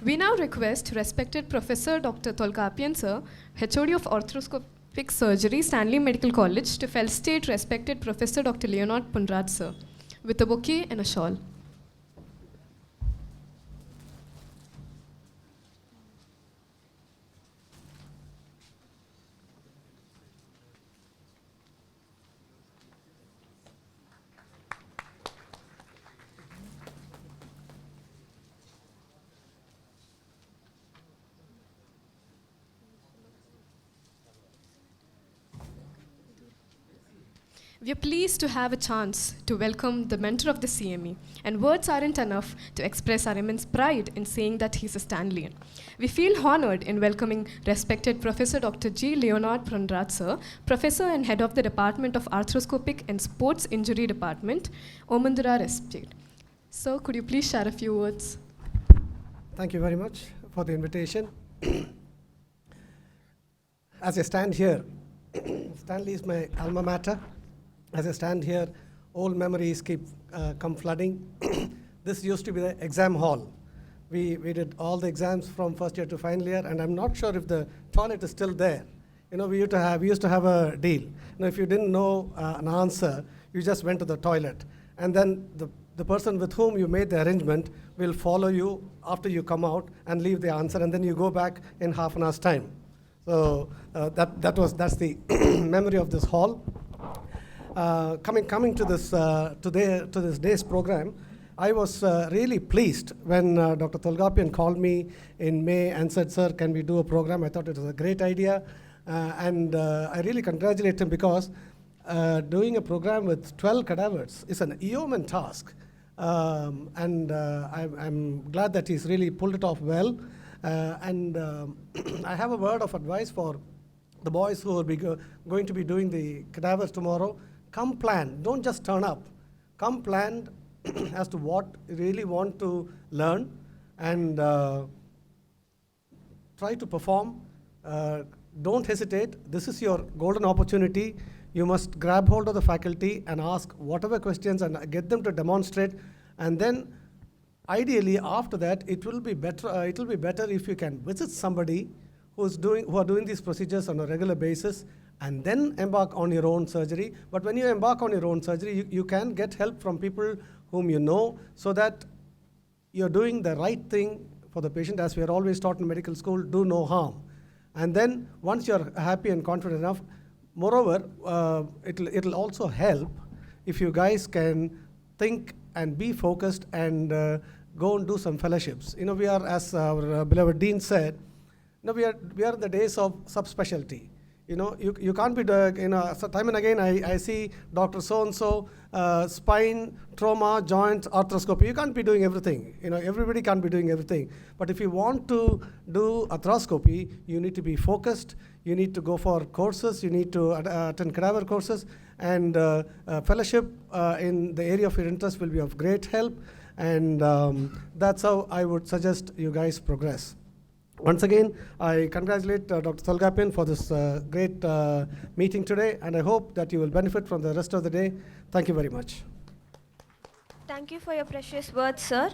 We now request respected Professor Dr. Tolkapian sir, HOD of Arthroscopic Surgery, Stanley Medical College, to felicitate respected Professor Dr. Leonard Punraj sir with a bouquet and a shawl. We are pleased to have a chance to welcome the mentor of the CME, and words aren't enough to express our immense pride in saying that he's a Stanleyan. We feel honored in welcoming respected Professor Dr. G. Leonard Punraj sir, Professor and Head of the Department of Arthroscopic and Sports Injury Department, Omandura Respite. Sir, could you please share a few words? Thank you very much for the invitation. As I stand here, Stanley is my alma mater. As I stand here, old memories come flooding. This used to be the exam hall. We did all the exams from first year to final year, and I'm not sure if the toilet is still there. You know, we used to have a deal. You know, if you didn't know an answer, you just went to the toilet, and then the person with whom you made the arrangement will follow you after you come out and leave the answer, and then you go back in half an hour's time. So that's the memory of this hall. Coming to this this day's program, I was really pleased when Dr. Tolkapian called me in May and said, "Sir, can we do a program?" I thought it was a great idea, and I really congratulate him because doing a program with 12 cadavers is an yeoman task, and I'm glad that he's really pulled it off well. I have a word of advice for the boys who will be going to be doing the cadavers tomorrow. Come planned, don't just turn up. Come planned as to what you really want to learn, and try to perform. Don't hesitate. This is your golden opportunity. You must grab hold of the faculty and ask whatever questions and get them to demonstrate, and then ideally after that it will be better. It will be better if you can visit somebody who are doing these procedures on a regular basis, and then embark on your own surgery. But when you embark on your own surgery, you can get help from people whom you know, so that you're doing the right thing for the patient. As we are always taught in medical school, do no harm. And then once you're happy and confident enough, moreover, it'll also help if you guys can think and be focused and go and do some fellowships. You know, we are, as our beloved Dean said, we are in the days of subspecialty. You know, you can't be so time and again I see Dr. So-and-so, spine, trauma, joint, arthroscopy. You can't be doing everything. You know, everybody can't be doing everything. But if you want to do arthroscopy, you need to be focused. You need to go for courses. You need to attend cadaver courses. And fellowship in the area of your interest will be of great help. And that's how I would suggest you guys progress. Once again, I congratulate Dr. Tolkapian for this great meeting today, and I hope that you will benefit from the rest of the day. Thank you very much. Thank you for your precious words, sir.